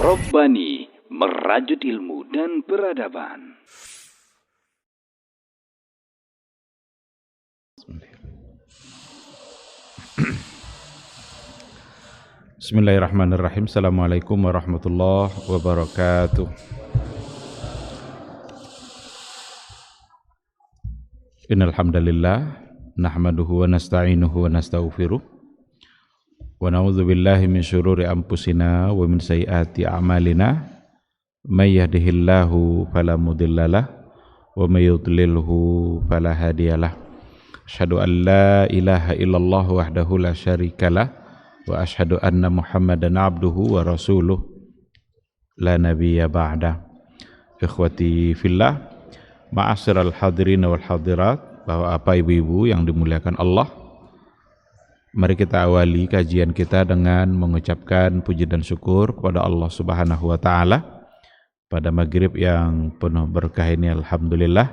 Robbani, merajut ilmu dan peradaban. Bismillahirrahmanirrahim. Assalamualaikum warahmatullahi wabarakatuh. Innal hamdalillah nahmaduhu wa nasta'inuhu wa nastaghfiruh wa na'udzu billahi min syururi anfusina wa min sayyiati a'malina may yahdihillahu fala mudhillalah wa may yudlilhu fala hadiyalah. Asyhadu an la ilaha illallah wahdahu la syarikalah wa asyhadu anna Muhammadan abduhu wa rasuluh la nabiyya ba'da. Ikhwati fillah, ma'asyiral hadirin wal hadirat, Bapak Ibu yang dimuliakan Allah, mari kita awali kajian kita dengan mengucapkan puji dan syukur kepada Allah Subhanahu wa taala pada maghrib yang penuh berkah ini. Alhamdulillah,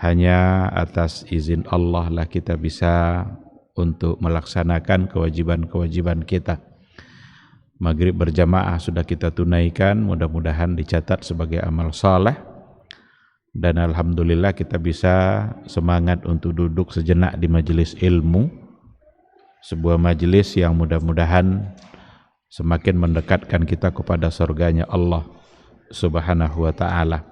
hanya atas izin Allah lah kita bisa untuk melaksanakan kewajiban-kewajiban kita. Maghrib berjamaah sudah kita tunaikan, mudah-mudahan dicatat sebagai amal saleh. Dan alhamdulillah kita bisa semangat untuk duduk sejenak di majelis ilmu, sebuah majelis yang mudah-mudahan semakin mendekatkan kita kepada surganya Allah Subhanahu wa ta'ala.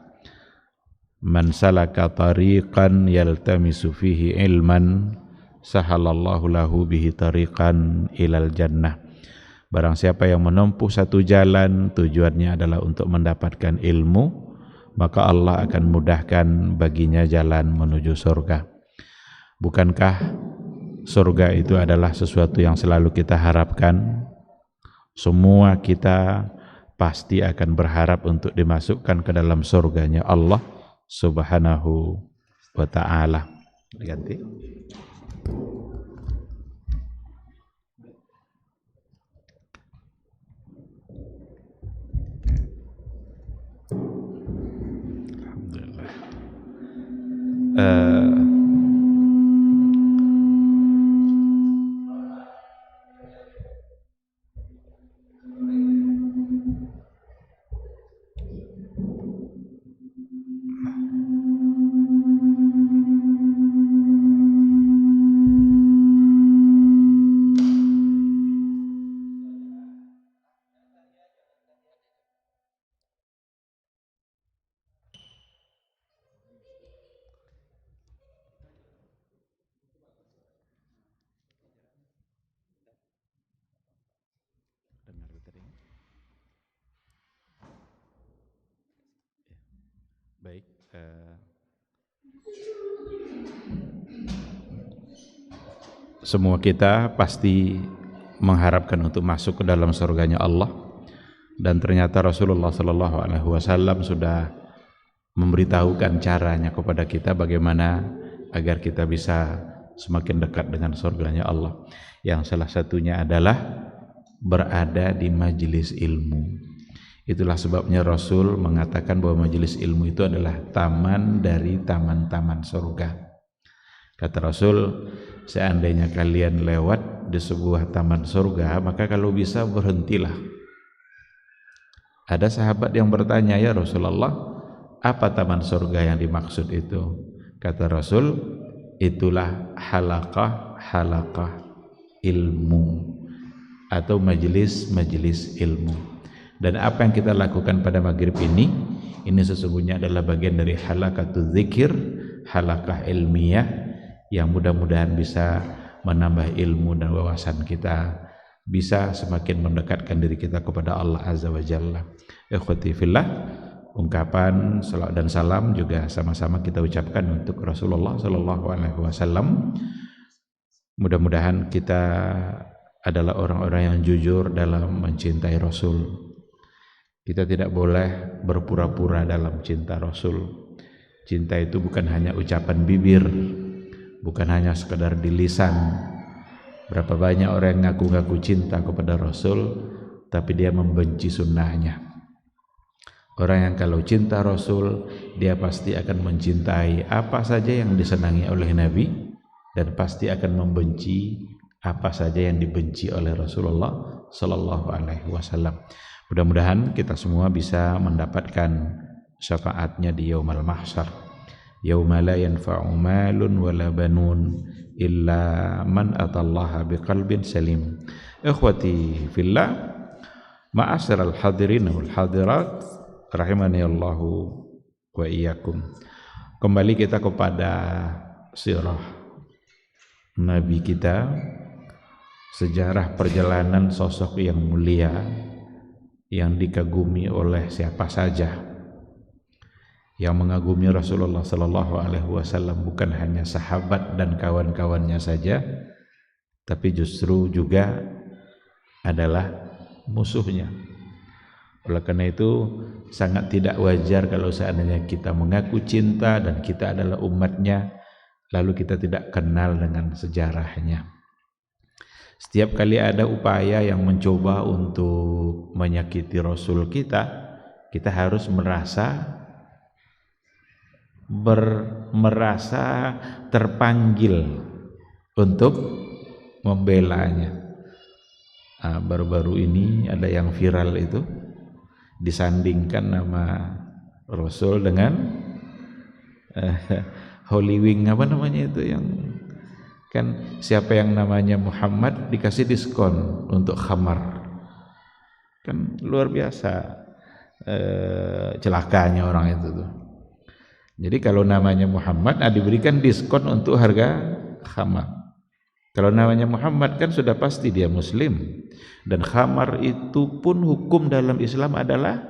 Man salaka tariqan yaltamisu fihi ilman sahalallahu lahu bihi tariqan ilal jannah. Barang siapa yang menempuh satu jalan, tujuannya adalah untuk mendapatkan ilmu, maka Allah akan mudahkan baginya jalan menuju surga. Bukankah surga itu adalah sesuatu yang selalu kita harapkan? Semua kita pasti akan berharap untuk dimasukkan ke dalam surganya Allah Subhanahu wa ta'ala. Ganti. Baik, semua kita pasti mengharapkan untuk masuk ke dalam surganya Allah, dan ternyata Rasulullah SAW sudah memberitahukan caranya kepada kita bagaimana agar kita bisa semakin dekat dengan surganya Allah, yang salah satunya adalah berada di majelis ilmu. Itulah sebabnya Rasul mengatakan bahwa majelis ilmu itu adalah taman dari taman-taman surga. Kata Rasul, seandainya kalian lewat di sebuah taman surga, maka kalau bisa berhentilah. Ada sahabat yang bertanya, ya Rasulullah, apa taman surga yang dimaksud itu? Kata Rasul, itulah halaqah ilmu atau majelis ilmu. Dan apa yang kita lakukan pada maghrib ini sesungguhnya adalah bagian dari halaqatul zikir, halaqah ilmiah, yang mudah-mudahan bisa menambah ilmu dan wawasan kita, bisa semakin mendekatkan diri kita kepada Allah Azza wa Jalla. Ikhwati fillah, ungkapan salawat dan salam juga sama-sama kita ucapkan untuk Rasulullah SAW. Mudah-mudahan kita adalah orang-orang yang jujur dalam mencintai Rasul. Kita tidak boleh berpura-pura dalam cinta Rasul. Cinta itu bukan hanya ucapan bibir, bukan hanya sekedar di lisan. Berapa banyak orang yang ngaku-ngaku cinta kepada Rasul, tapi dia membenci sunnahnya. Orang yang kalau cinta Rasul, dia pasti akan mencintai apa saja yang disenangi oleh Nabi, dan pasti akan membenci apa saja yang dibenci oleh Rasulullah sallallahu alaihi wasallam. Mudah-mudahan kita semua bisa mendapatkan syafaatnya di yaumul mahsyar. Yauma la yanfa'u malun wala banun illa man atallaha biqalbin salim. Ikhwati fillah, ma'asyiral hadirin wal hadirat rahimani Allahu wa iyyakum. Kembali kita kepada sirah Nabi kita, sejarah perjalanan sosok yang mulia yang dikagumi oleh siapa saja. Yang mengagumi Rasulullah sallallahu alaihi wasallam bukan hanya sahabat dan kawan-kawannya saja, tapi justru juga adalah musuhnya. Oleh karena itu sangat tidak wajar kalau seandainya kita mengaku cinta dan kita adalah umatnya, lalu kita tidak kenal dengan sejarahnya. Setiap kali ada upaya yang mencoba untuk menyakiti Rasul kita, kita harus merasa terpanggil untuk membelanya. Baru-baru ini ada yang viral itu, disandingkan nama Rasul dengan Holy Wing, apa namanya itu, yang kan siapa yang namanya Muhammad dikasih diskon untuk khamar. Kan luar biasa celakanya orang itu tuh. Jadi kalau namanya Muhammad diberikan diskon untuk harga khamar. Kalau namanya Muhammad kan sudah pasti dia muslim, dan khamar itu pun hukum dalam Islam adalah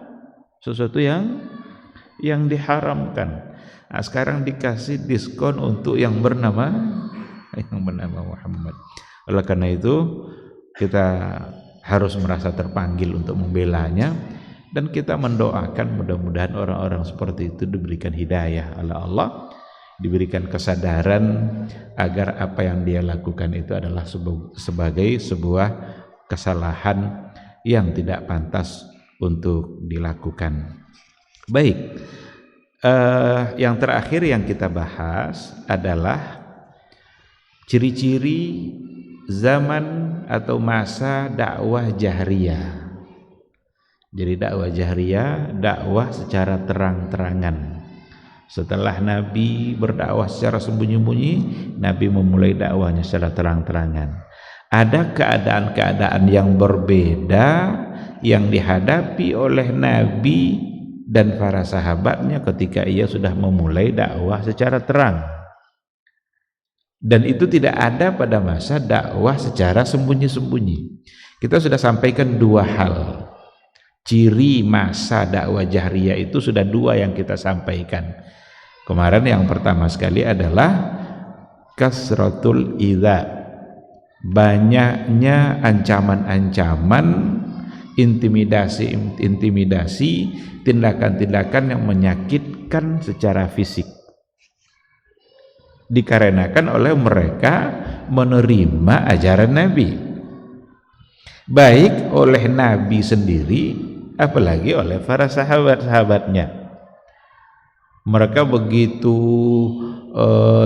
sesuatu yang diharamkan. Nah, sekarang dikasih diskon untuk yang bernama Muhammad. Oleh karena itu kita harus merasa terpanggil untuk membelanya, dan kita mendoakan mudah-mudahan orang-orang seperti itu diberikan hidayah oleh Allah, diberikan kesadaran agar apa yang dia lakukan itu adalah sebagai sebuah kesalahan yang tidak pantas untuk dilakukan. Baik, yang terakhir yang kita bahas adalah ciri-ciri zaman atau masa dakwah jahriyah. Jadi dakwah jahriyah, dakwah secara terang-terangan. Setelah Nabi berdakwah secara sembunyi-sembunyi, Nabi memulai dakwahnya secara terang-terangan. Ada keadaan-keadaan yang berbeda yang dihadapi oleh Nabi dan para sahabatnya ketika ia sudah memulai dakwah secara terang. Dan itu tidak ada pada masa dakwah secara sembunyi-sembunyi. Kita sudah sampaikan dua hal. Ciri masa dakwah jahriyah itu sudah dua yang kita sampaikan. Kemarin yang pertama sekali adalah kasratul idza, banyaknya ancaman-ancaman, intimidasi, tindakan-tindakan yang menyakitkan secara fisik, dikarenakan oleh mereka menerima ajaran Nabi, baik oleh Nabi sendiri apalagi oleh para sahabat-sahabatnya. Mereka begitu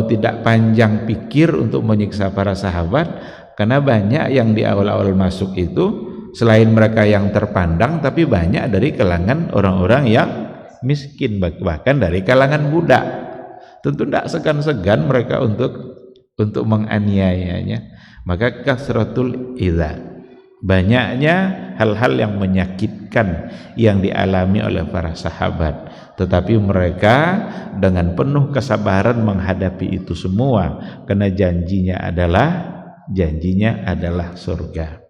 tidak panjang pikir untuk menyiksa para sahabat, karena banyak yang di awal-awal masuk itu selain mereka yang terpandang, tapi banyak dari kalangan orang-orang yang miskin, bahkan dari kalangan budak. Tentu tidak segan-segan mereka untuk menganiayanya. Maka kasratul idza, banyaknya hal-hal yang menyakitkan yang dialami oleh para sahabat, tetapi mereka dengan penuh kesabaran menghadapi itu semua, karena janjinya adalah surga.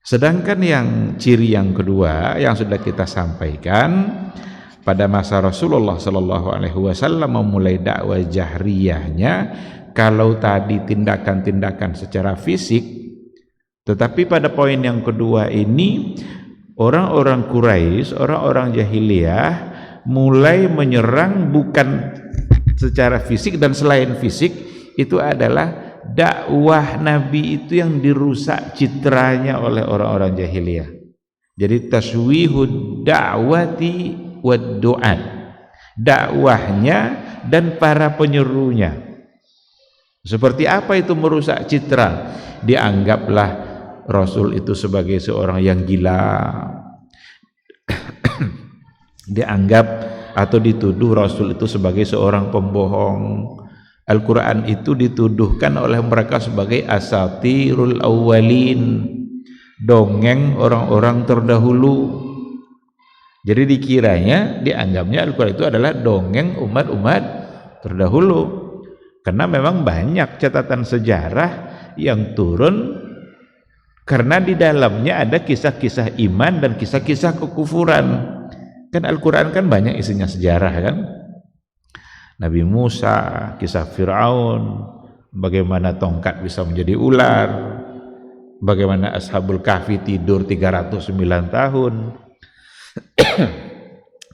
Sedangkan yang ciri yang kedua yang sudah kita sampaikan, pada masa Rasulullah sallallahu alaihi wasallam memulai dakwah jahriyahnya, kalau tadi tindakan-tindakan secara fisik, tetapi pada poin yang kedua ini orang-orang Quraisy, orang-orang jahiliyah mulai menyerang bukan secara fisik, dan selain fisik itu adalah dakwah Nabi itu yang dirusak citranya oleh orang-orang jahiliyah. Jadi taswihud da'wati wad du'at, dakwahnya dan para penyerunya. Seperti apa itu merusak citra? Dianggaplah Rasul itu sebagai seorang yang gila, dianggap atau dituduh Rasul itu sebagai seorang pembohong. Al-Quran itu dituduhkan oleh mereka sebagai asatirul awwalin, dongeng orang-orang terdahulu. Jadi dikiranya, dianggapnya Al-Quran itu adalah dongeng umat-umat terdahulu, karena memang banyak catatan sejarah yang turun karena di dalamnya ada kisah-kisah iman dan kisah-kisah kekufuran. Kan Al-Quran kan banyak isinya sejarah kan, Nabi Musa, kisah Fir'aun, bagaimana tongkat bisa menjadi ular, bagaimana Ashabul Kahfi tidur 309 tahun.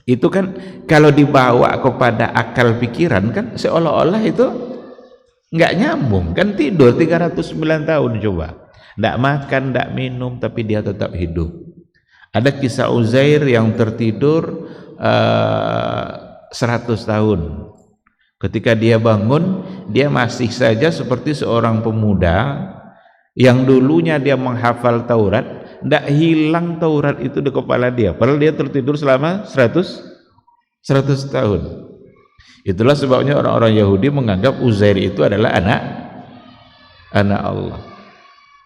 Itu kan kalau dibawa kepada akal pikiran kan seolah-olah itu nggak nyambung kan, tidur 309 tahun coba, nggak makan, nggak minum, tapi dia tetap hidup. Ada kisah Uzair yang tertidur 100 tahun. Ketika dia bangun, dia masih saja seperti seorang pemuda yang dulunya dia menghafal Taurat. Tidak hilang Taurat itu di kepala dia, padahal dia tertidur selama 100 tahun. Itulah sebabnya orang-orang Yahudi menganggap Uzair itu adalah anak Allah.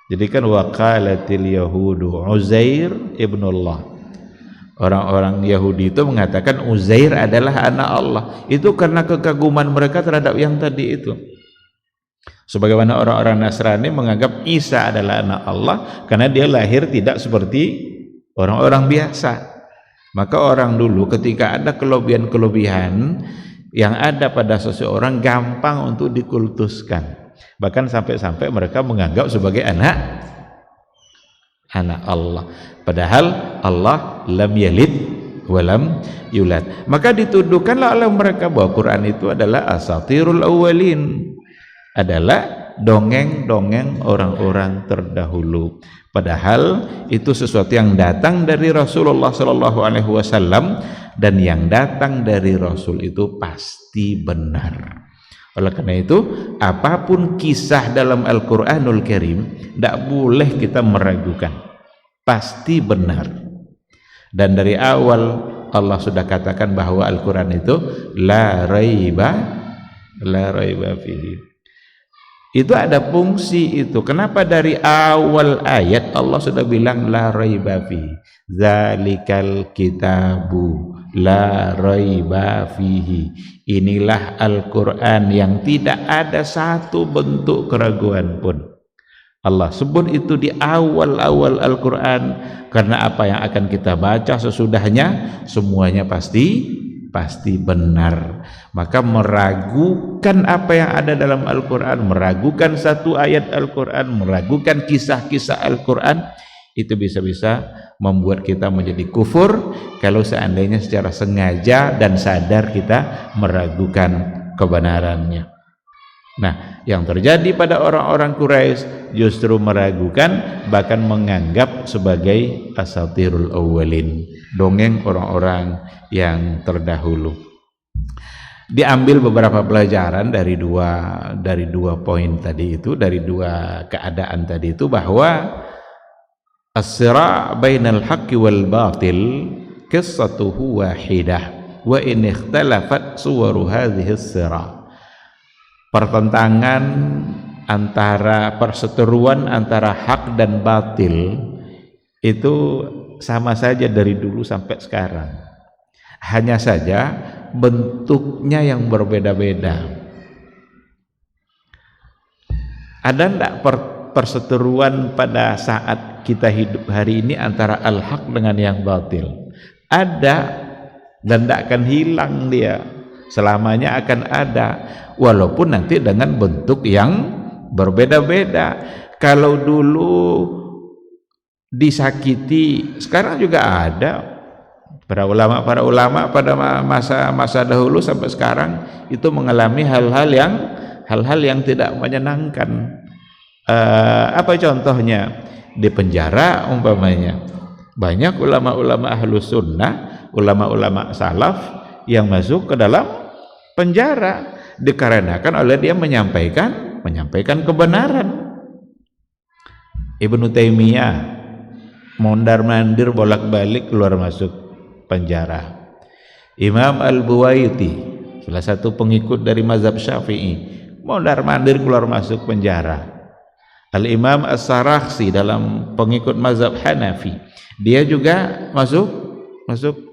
Jadi kan waqalatil yahudu Uzair ibnullah. Orang-orang Yahudi itu mengatakan Uzair adalah anak Allah. Itu karena kekaguman mereka terhadap yang tadi itu. Sebagaimana orang-orang Nasrani menganggap Isa adalah anak Allah karena dia lahir tidak seperti orang-orang biasa. Maka orang dulu ketika ada kelebihan-kelebihan yang ada pada seseorang gampang untuk dikultuskan. Bahkan sampai-sampai mereka menganggap sebagai anak Allah. Padahal Allah lam yalid walam yulad. Maka dituduhkanlah oleh mereka bahwa Quran itu adalah asatirul awwalin, adalah dongeng-dongeng orang-orang terdahulu. Padahal itu sesuatu yang datang dari Rasulullah SAW, dan yang datang dari Rasul itu pasti benar. Oleh karena itu, apapun kisah dalam Al-Quranul Karim tidak boleh kita meragukan, pasti benar. Dan dari awal Allah sudah katakan bahwa Al-Quran itu la raiba fihi. Itu ada fungsi itu. Kenapa dari awal ayat Allah sudah bilang la raiba fihi, zalikal kitabu la raiba fihi, inilah Al-Quran yang tidak ada satu bentuk keraguan pun. Allah sebut itu di awal-awal Al-Quran karena apa yang akan kita baca sesudahnya semuanya pasti benar. Maka meragukan apa yang ada dalam Al-Quran, meragukan satu ayat Al-Quran, meragukan kisah-kisah Al-Quran, itu bisa-bisa membuat kita menjadi kufur kalau seandainya secara sengaja dan sadar kita meragukan kebenarannya. Nah, yang terjadi pada orang-orang Quraisy justru meragukan, bahkan menganggap sebagai asatirul awwalin, dongeng orang-orang yang terdahulu. Diambil beberapa pelajaran dari dua poin tadi itu, dari dua keadaan tadi itu, bahwa as-sira' bainal haqqi wal batil qissatuhu wahidah wa in ikhtalafat suwaru hadhihi as-sira'. Pertentangan antara, perseteruan antara hak dan batil itu sama saja dari dulu sampai sekarang. Hanya saja bentuknya yang berbeda-beda. Ada enggak perseteruan pada saat kita hidup hari ini antara al-haq dengan yang batil? Ada, dan tidak akan hilang dia, selamanya akan ada, walaupun nanti dengan bentuk yang berbeda-beda. Kalau dulu disakiti, sekarang juga ada. Para ulama pada masa dahulu sampai sekarang itu mengalami hal-hal yang tidak menyenangkan. Apa contohnya? Di penjara umpamanya, banyak ulama-ulama ahlus sunnah, ulama-ulama salaf yang masuk ke dalam penjara dikarenakan oleh dia menyampaikan menyampaikan kebenaran. Ibnu Taimiyah mondar-mandir bolak-balik keluar masuk penjara. Imam Al-Buwaiti, salah satu pengikut dari mazhab Syafi'i, mondar-mandir keluar masuk penjara. Al-Imam As-Sarakhsi dalam pengikut mazhab Hanafi, dia juga masuk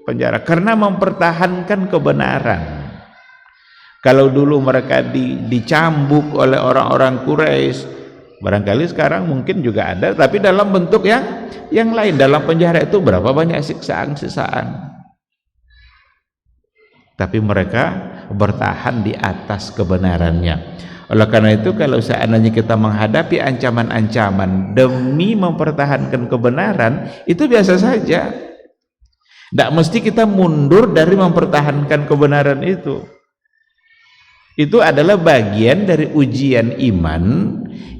penjara karena mempertahankan kebenaran. Kalau dulu mereka dicambuk oleh orang-orang Quraisy, barangkali sekarang mungkin juga ada, tapi dalam bentuk yang lain. Dalam penjara itu berapa banyak siksaan-siksaan, tapi mereka bertahan di atas kebenarannya. Oleh karena itu, kalau seandainya kita menghadapi ancaman-ancaman demi mempertahankan kebenaran, itu biasa saja. Tidak mesti kita mundur dari mempertahankan kebenaran itu. Itu adalah bagian dari ujian iman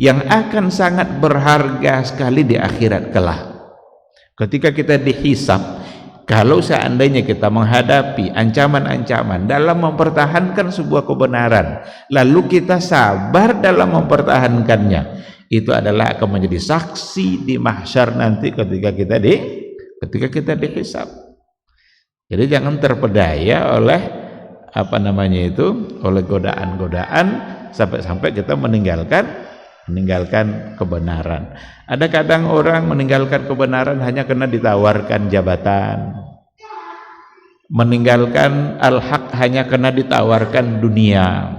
yang akan sangat berharga sekali di akhirat kelak. Ketika kita dihisab, kalau seandainya kita menghadapi ancaman-ancaman dalam mempertahankan sebuah kebenaran, lalu kita sabar dalam mempertahankannya, itu adalah akan menjadi saksi di mahsyar nanti ketika kita dihisab. Jadi jangan terpedaya oleh oleh godaan-godaan sampai kita meninggalkan kebenaran. Ada kadang orang meninggalkan kebenaran hanya karena ditawarkan jabatan, meninggalkan al-haq hanya karena ditawarkan dunia.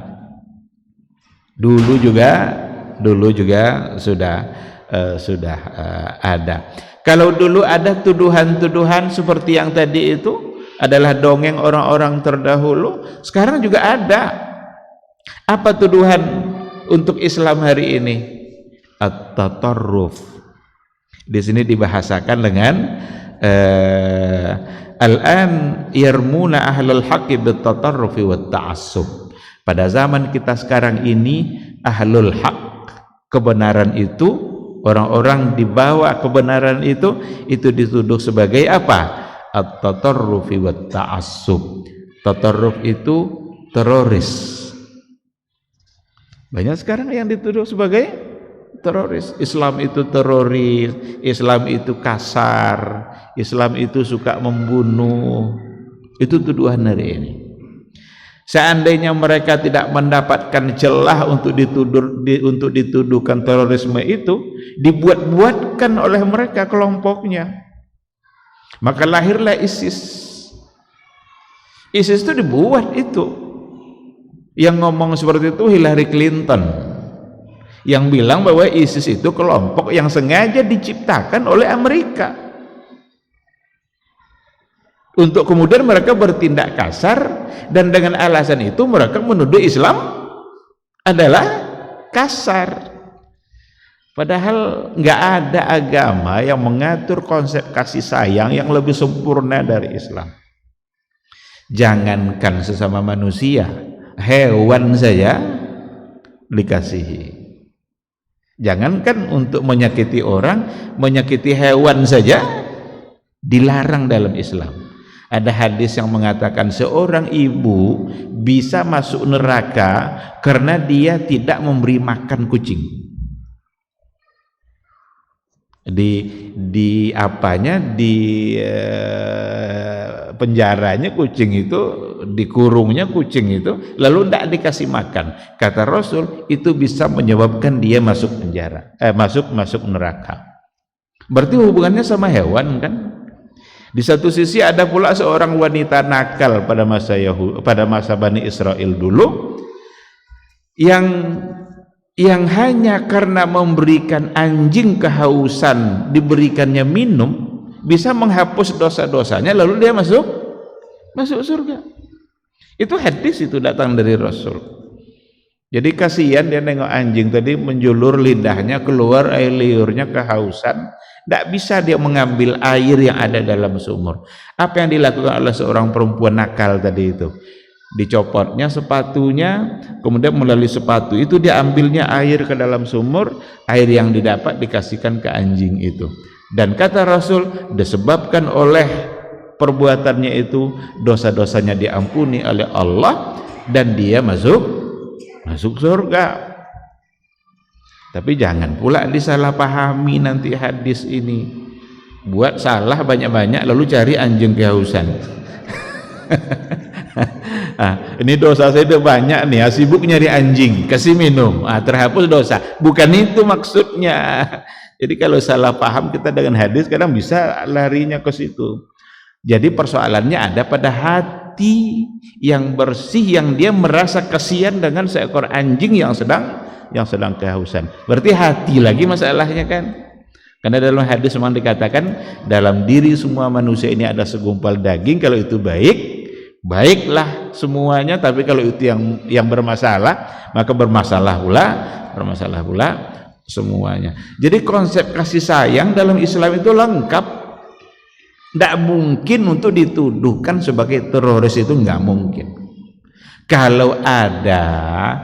Dulu juga sudah ada. Kalau dulu ada tuduhan-tuduhan seperti yang tadi itu adalah dongeng orang-orang terdahulu, sekarang juga ada. Apa tuduhan untuk Islam hari ini? At-tatarruf. Di sini dibahasakan dengan al-an yarmuna ahlul haqqi bit-tatarrufi wat-ta'assub. Pada zaman kita sekarang ini, ahlul haq, kebenaran itu, orang-orang di bawah kebenaran itu dituduh sebagai apa? At-tatarrufi wat-ta'assub. Tatarruf itu teroris. Banyak sekarang yang dituduh sebagai teroris. Islam itu teroris, Islam itu kasar, Islam itu suka membunuh. Itu tuduhan hari ini. Seandainya mereka tidak mendapatkan celah untuk dituduhkan terorisme itu, dibuat-buatkan oleh mereka kelompoknya. Maka lahirlah ISIS. ISIS itu dibuat itu. Yang ngomong seperti itu Hillary Clinton, yang bilang bahwa ISIS itu kelompok yang sengaja diciptakan oleh Amerika untuk kemudian mereka bertindak kasar, dan dengan alasan itu mereka menuduh Islam adalah kasar. Padahal nggak ada agama yang mengatur konsep kasih sayang yang lebih sempurna dari Islam. Jangankan sesama manusia, hewan saja dikasihi. Jangankan untuk menyakiti orang, menyakiti hewan saja dilarang dalam Islam. Ada hadis yang mengatakan seorang ibu bisa masuk neraka karena dia tidak memberi makan kucing. Di penjaranya kucing itu, dikurungnya kucing itu, lalu tidak dikasih makan. Kata Rasul, itu bisa menyebabkan dia masuk penjara, masuk neraka. Berarti hubungannya sama hewan kan? Di satu sisi ada pula seorang wanita nakal pada masa Bani Israel dulu, yang hanya karena memberikan anjing kehausan, diberikannya minum, bisa menghapus dosa-dosanya, lalu dia masuk surga. Itu hadis, itu datang dari Rasul. Jadi kasihan dia nengok anjing tadi menjulur lidahnya, keluar air liurnya kehausan, tidak bisa dia mengambil air yang ada dalam sumur. Apa yang dilakukan oleh seorang perempuan nakal tadi itu? Dicopotnya sepatunya, kemudian melalui sepatu itu diambilnya air ke dalam sumur, air yang didapat dikasihkan ke anjing itu. Dan kata Rasul, disebabkan oleh perbuatannya itu, dosa-dosanya diampuni oleh Allah dan dia masuk surga. Tapi jangan pula disalahpahami nanti hadis ini. Buat salah banyak-banyak lalu cari anjing kehausan. Ini dosa saya udah banyak nih, sibuk nyari anjing, kasih minum, terhapus dosa. Bukan itu maksudnya. Jadi kalau salah paham kita dengan hadis kadang bisa larinya ke situ. Jadi persoalannya ada pada hati yang bersih, yang dia merasa kasihan dengan seekor anjing yang sedang kehausan. Berarti hati lagi masalahnya kan? Karena dalam hadis memang dikatakan dalam diri semua manusia ini ada segumpal daging, kalau itu baiklah semuanya, tapi kalau itu yang bermasalah, maka bermasalah pula semuanya. Jadi konsep kasih sayang dalam Islam itu lengkap. Tidak mungkin untuk dituduhkan sebagai teroris, itu nggak mungkin. Kalau ada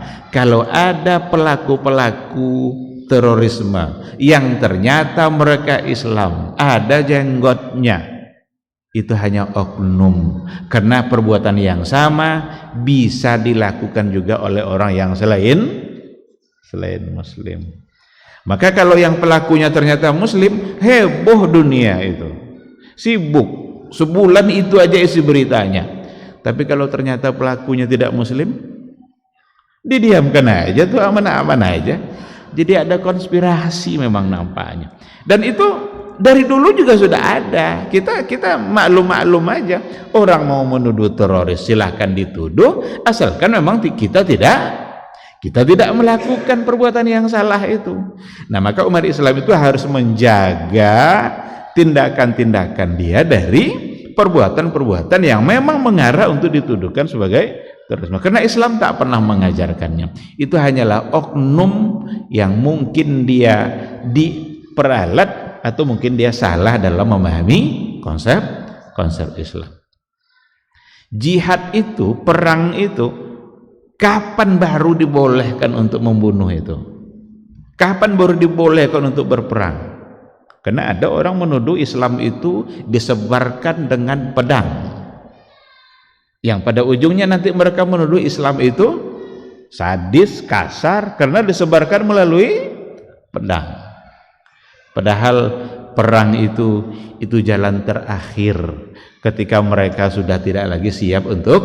pelaku-pelaku terorisme yang ternyata mereka Islam, ada jenggotnya, itu hanya oknum, karena perbuatan yang sama bisa dilakukan juga oleh orang yang selain muslim. Maka kalau yang pelakunya ternyata muslim, heboh dunia itu, sibuk sebulan itu aja isi beritanya. Tapi kalau ternyata pelakunya tidak muslim, didiamkan aja tuh, aman-aman aja. Jadi ada konspirasi memang nampaknya. Dan itu dari dulu juga sudah ada. Kita maklum aja. Orang mau menuduh teroris silahkan dituduh, asalkan memang kita tidak melakukan perbuatan yang salah itu. Nah, maka umat Islam itu harus menjaga tindakan-tindakan dia dari perbuatan-perbuatan yang memang mengarah untuk dituduhkan sebagai terorisme. Karena Islam tak pernah mengajarkannya. Itu hanyalah oknum yang mungkin dia diperalat atau mungkin dia salah dalam memahami konsep Islam. Jihad itu, perang itu, kapan baru dibolehkan untuk membunuh itu? Kapan baru dibolehkan untuk berperang? Karena ada orang menuduh Islam itu disebarkan dengan pedang, yang pada ujungnya nanti mereka menuduh Islam itu sadis, kasar, karena disebarkan melalui pedang. Padahal perang itu jalan terakhir ketika mereka sudah tidak lagi siap untuk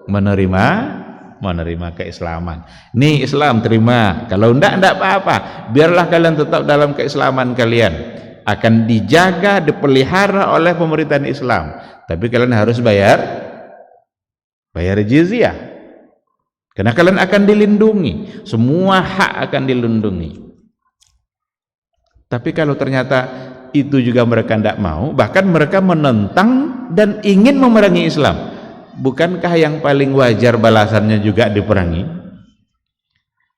menerima keislaman. Nih Islam terima, kalau enggak apa-apa, biarlah kalian tetap dalam keislaman kalian, akan dijaga, dipelihara oleh pemerintahan Islam, tapi kalian harus bayar jizyah, karena kalian akan dilindungi, semua hak akan dilindungi. Tapi kalau ternyata itu juga mereka tidak mau, bahkan mereka menentang dan ingin memerangi Islam, bukankah yang paling wajar balasannya juga diperangi?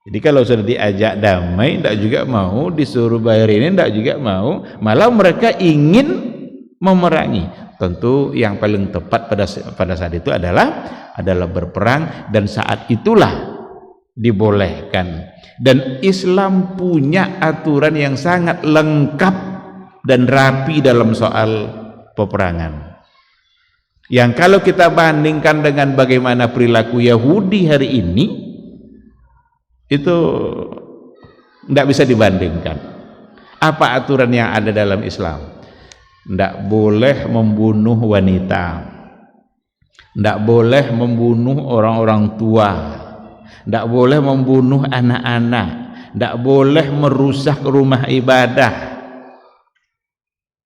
Jadi kalau sudah diajak damai tidak juga mau, disuruh bayar ini tidak juga mau, malah mereka ingin memerangi. Tentu yang paling tepat pada saat itu adalah berperang, dan saat itulah dibolehkan. Dan Islam punya aturan yang sangat lengkap dan rapi dalam soal peperangan, yang kalau kita bandingkan dengan bagaimana perilaku Yahudi hari ini, itu tidak bisa dibandingkan. Apa aturan yang ada dalam Islam? Tidak boleh membunuh wanita, tidak boleh membunuh orang-orang tua, tidak boleh membunuh anak-anak, tidak boleh merusak rumah ibadah.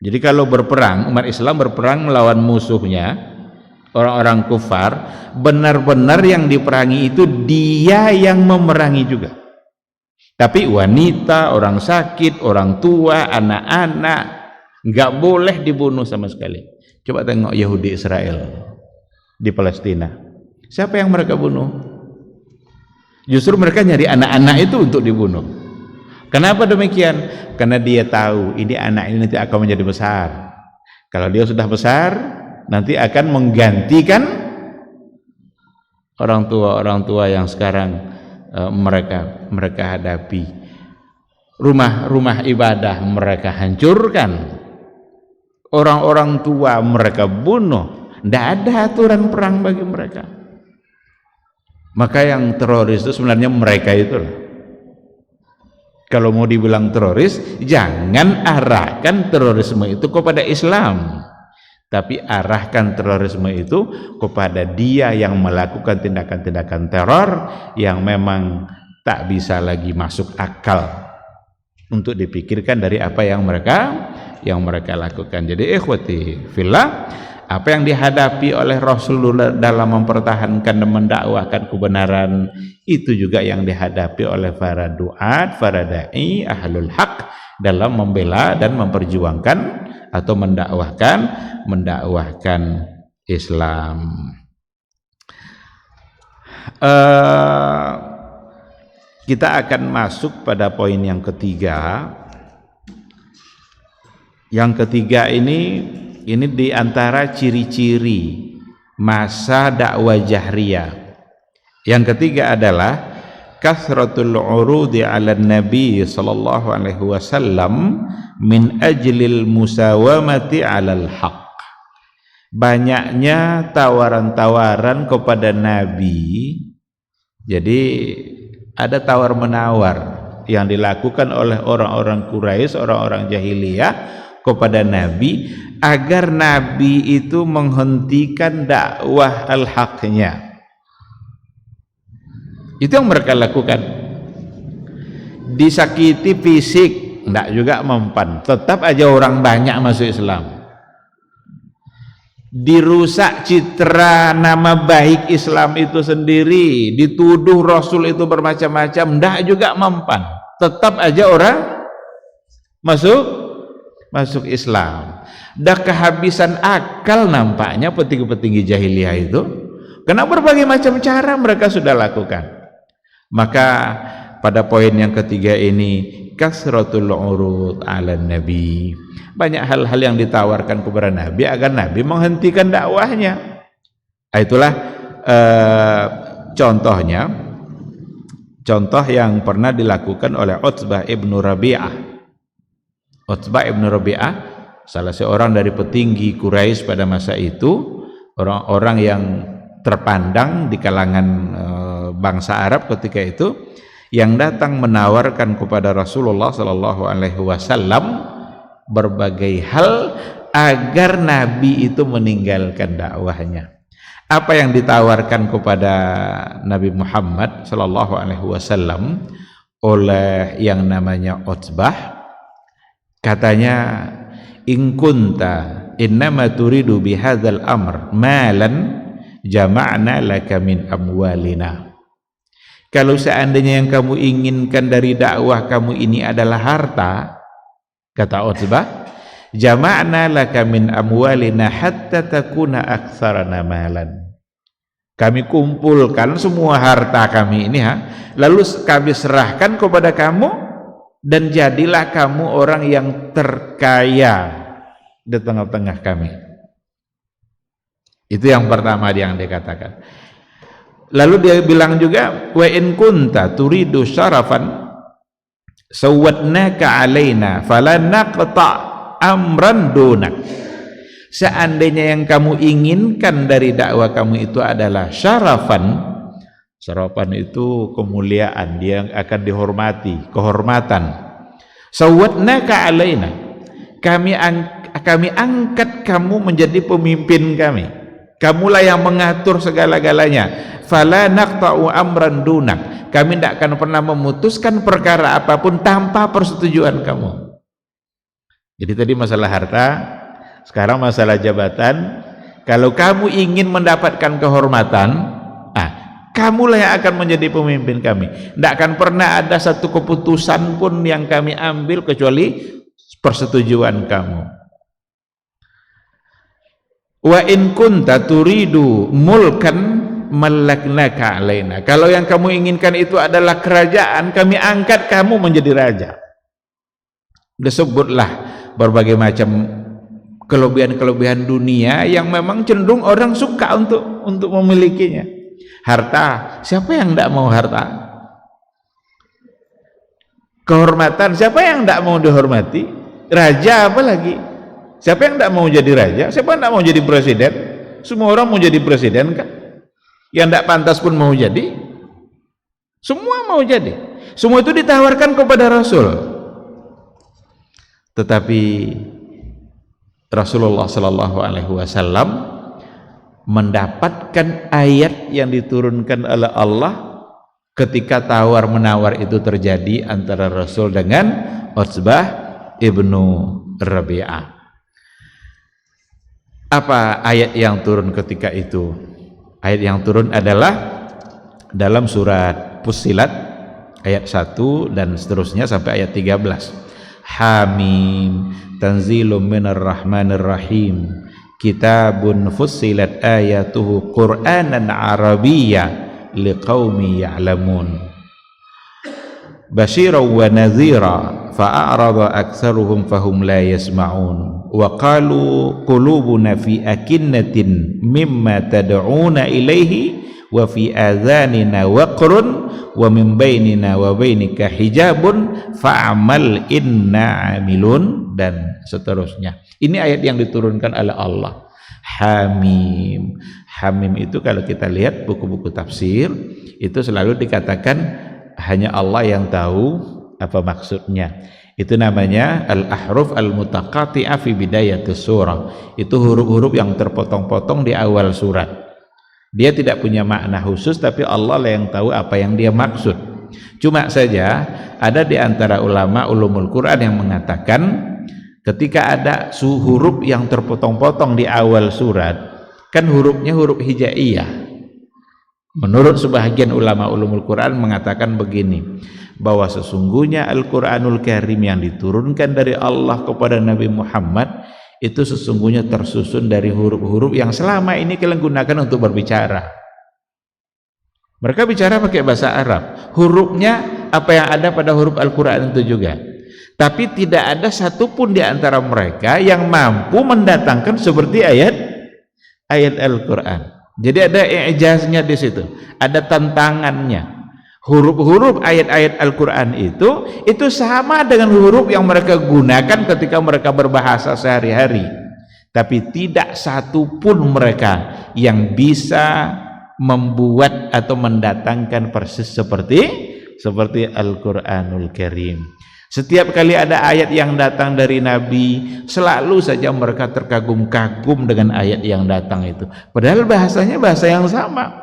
Jadi kalau berperang, umat Islam berperang melawan musuhnya, orang-orang kufar, benar-benar yang diperangi itu dia yang memerangi juga. Tapi wanita, orang sakit, orang tua, anak-anak nggak boleh dibunuh sama sekali. Coba tengok Yahudi Israel di Palestina, siapa yang mereka bunuh? Justru mereka nyari anak-anak itu untuk dibunuh. Kenapa demikian? Karena dia tahu ini anak ini nanti akan menjadi besar. Kalau dia sudah besar, nanti akan menggantikan orang tua yang sekarang mereka hadapi. Rumah ibadah mereka hancurkan, orang-orang tua mereka bunuh. Tidak ada aturan perang bagi mereka. Maka yang teroris itu sebenarnya mereka itulah. Kalau mau dibilang teroris, jangan arahkan terorisme itu kepada Islam, tapi arahkan terorisme itu kepada dia yang melakukan tindakan-tindakan teror yang memang tak bisa lagi masuk akal untuk dipikirkan dari apa yang mereka lakukan. Jadi ikhwati fillah, apa yang dihadapi oleh Rasulullah dalam mempertahankan dan mendakwahkan kebenaran, itu juga yang dihadapi oleh para duat, para dai, ahlul haq dalam membela dan memperjuangkan atau mendakwahkan Islam. Kita akan masuk pada poin yang ketiga. Yang ketiga ini di antara ciri-ciri masa dakwah jahriyah. Yang ketiga adalah kasratul urudi 'ala nabi sallallahu alaihi wasallam min ajlil musawamati 'alal haqq. Banyaknya tawaran-tawaran kepada Nabi. Jadi ada tawar-menawar yang dilakukan oleh orang-orang Quraisy, orang-orang jahiliyah kepada Nabi agar Nabi itu menghentikan dakwah al-haqnya. Itu yang mereka lakukan. Disakiti fisik enggak juga mempan, tetap aja orang banyak masuk Islam. Dirusak citra nama baik Islam itu sendiri, dituduh Rasul itu bermacam-macam, enggak juga mempan, tetap aja orang masuk Islam. Dah kehabisan akal nampaknya petinggi-petinggi jahiliyah itu, karena berbagai macam cara mereka sudah lakukan. Maka pada poin yang ketiga ini, kasratul urud 'ala nabi, banyak hal-hal yang ditawarkan kepada Nabi agar Nabi menghentikan dakwahnya. Itulah contoh yang pernah dilakukan oleh Utbah ibnu Rabi'ah. Utbah ibnu Rabi'ah, salah seorang dari petinggi Quraisy pada masa itu, orang-orang yang terpandang di kalangan bangsa Arab ketika itu, yang datang menawarkan kepada Rasulullah sallallahu alaihi wasallam berbagai hal agar Nabi itu meninggalkan dakwahnya. Apa yang ditawarkan kepada Nabi Muhammad sallallahu alaihi wasallam oleh yang namanya Utbah, katanya, in kunta innama turidu bihadzal amr malan jama'na laka min amwalina. Kalau seandainya yang kamu inginkan dari dakwah kamu ini adalah harta, kata Utbah, jama'na laka min amwalina hatta takuna aktsarana malan. Kami kumpulkan semua harta kami ini, lalu kami serahkan kepada kamu, dan jadilah kamu orang yang terkaya di tengah-tengah kami. Itu yang pertama yang dikatakan. Lalu dia bilang juga, wa in kunta turidu syarafan sawwadnaka alaina fala naqta amran dunak. Seandainya yang kamu inginkan dari dakwah kamu itu adalah syarafan itu kemuliaan, dia akan dihormati, kehormatan. Sawwadnaka alaina, kami angkat kamu menjadi pemimpin kami, kamulah yang mengatur segala-galanya. Fala naqta'u amran dunak, kami tidak akan pernah memutuskan perkara apapun tanpa persetujuan kamu. Jadi tadi masalah harta, sekarang masalah jabatan. Kalau kamu ingin mendapatkan kehormatan, kamulah yang akan menjadi pemimpin kami. Tidak akan pernah ada satu keputusan pun yang kami ambil kecuali persetujuan kamu. Wa in kunta turidu mulkan malaknaka alaina, kalau yang kamu inginkan itu adalah kerajaan, kami angkat kamu menjadi raja. Disebutlah berbagai macam kelebihan-kelebihan dunia yang memang cenderung orang suka untuk memilikinya. Harta, siapa yang tidak mau harta? Kehormatan, siapa yang tidak mau dihormati? Raja apalagi, siapa yang tidak mau jadi raja? Siapa yang tidak mau jadi presiden? Semua orang mau jadi presiden kan? Yang tidak pantas pun mau jadi, semua mau jadi. Semua itu ditawarkan kepada Rasul. Tetapi Rasulullah Shallallahu Alaihi Wasallam mendapatkan ayat yang diturunkan oleh Allah ketika tawar-menawar itu terjadi antara Rasul dengan Utsbah ibnu Rabi'ah. Apa ayat yang turun ketika itu? Ayat yang turun adalah dalam surat Fussilat ayat 1 dan seterusnya sampai ayat 13. Hamim tanzilum minar rahmanir rahim kitabun fussilat ayatuhu qur'anan arabiyya liqaumi ya'lamun basyiran wa nadhira fa'arada aktsaruhum fahum la yasma'un wa qalu qulubuna fi akinnatin mimma tad'una ilaihi wa fi adhanina waqrun wa min bainina wa bainika hijabun fa'amal inna amilun, dan seterusnya. Ini ayat yang diturunkan oleh Allah. Hamim. Hamim itu kalau kita lihat buku-buku tafsir itu selalu dikatakan hanya Allah yang tahu apa maksudnya. Itu namanya al-ahruf al-mutaqati'ah fi bidayatis surah. Itu huruf-huruf yang terpotong-potong di awal surat. Dia tidak punya makna khusus, tapi Allah lah yang tahu apa yang dia maksud. Cuma saja ada di antara ulama ulumul Quran yang mengatakan ketika ada huruf yang terpotong-potong di awal surat, kan hurufnya huruf hijaiyah. Menurut sebahagian ulama ulumul Quran mengatakan begini, bahwa sesungguhnya Al-Quranul Karim yang diturunkan dari Allah kepada Nabi Muhammad itu sesungguhnya tersusun dari huruf-huruf yang selama ini kalian gunakan untuk berbicara. Mereka bicara pakai bahasa Arab, hurufnya apa yang ada pada huruf Al-Quran itu juga. Tapi tidak ada satupun di antara mereka yang mampu mendatangkan seperti ayat Al-Quran. Jadi ada ijaznya di situ, ada tantangannya. Huruf-huruf ayat-ayat Al-Quran itu sama dengan huruf yang mereka gunakan ketika mereka berbahasa sehari-hari, tapi tidak satu pun mereka yang bisa membuat atau mendatangkan persis seperti Al-Quranul Karim. Setiap kali ada ayat yang datang dari Nabi, selalu saja mereka terkagum-kagum dengan ayat yang datang itu, padahal bahasanya bahasa yang sama.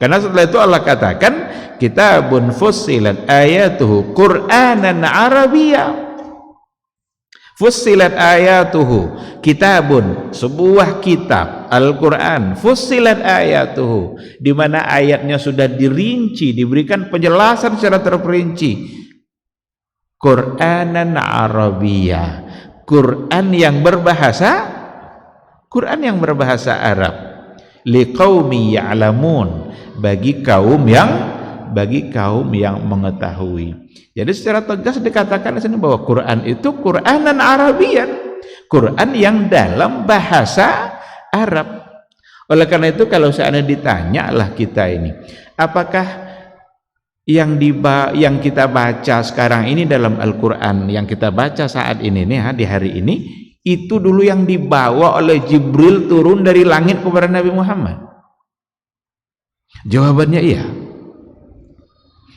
Karena setelah itu Allah katakan kitabun fussilat ayatuhu Qur'anan Arabiyya. Fussilat ayatuhu, kitabun, sebuah kitab Al-Quran, fussilat ayatuhu, di mana ayatnya sudah dirinci, diberikan penjelasan secara terperinci. Qur'anan Arabiyya, Quran yang berbahasa Arab. Liqaumi ya'lamun, bagi kaum yang mengetahui. Jadi secara tegas dikatakan di sini bahwa Quran itu Qur'anan Arabiyyan, Quran yang dalam bahasa Arab. Oleh karena itu kalau seandainya ditanyalah kita ini, apakah yang kita baca sekarang ini dalam Al-Quran, yang kita baca saat ini nih, di hari ini, itu dulu yang dibawa oleh Jibril turun dari langit kepada Nabi Muhammad? Jawabannya iya.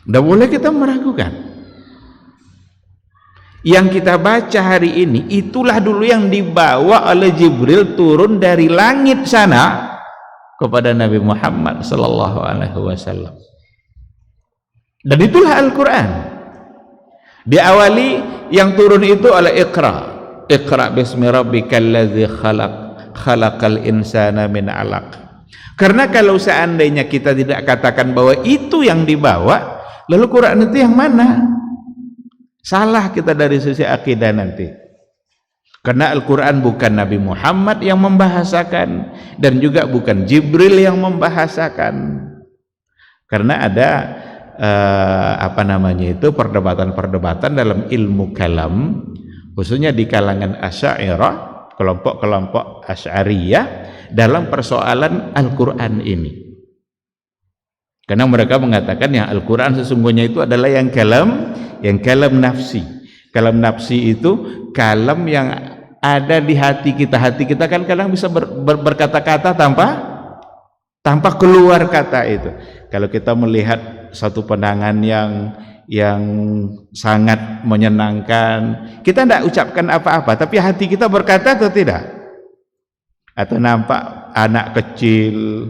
Tidak boleh kita meragukan. Yang kita baca hari ini itulah dulu yang dibawa oleh Jibril turun dari langit sana kepada Nabi Muhammad sallallahu alaihi wasallam. Dan itulah Al-Quran. Diawali yang turun itu oleh Iqra. Iqra bismi rabbikal ladzi khalaq, khalaqal insana min 'alaq. Karena kalau seandainya kita tidak katakan bahwa itu yang dibawa, lalu Quran itu yang mana? Salah kita dari sisi akidah nanti. Karena Al-Quran bukan Nabi Muhammad yang membahasakan, dan juga bukan Jibril yang membahasakan. Karena ada perdebatan-perdebatan dalam ilmu kalam, khususnya di kalangan Asy'ariyah, kelompok-kelompok Asy'ariyah, dalam persoalan Al-Quran ini. Karena mereka mengatakan yang Al-Quran sesungguhnya itu adalah yang kalam nafsi. Kalam nafsi itu kalam yang ada di hati kita. Hati kita kan kadang bisa berkata-kata tanpa keluar kata itu. Kalau kita melihat satu pandangan yang sangat menyenangkan. Kita tidak ucapkan apa-apa, tapi hati kita berkata atau tidak? Atau nampak anak kecil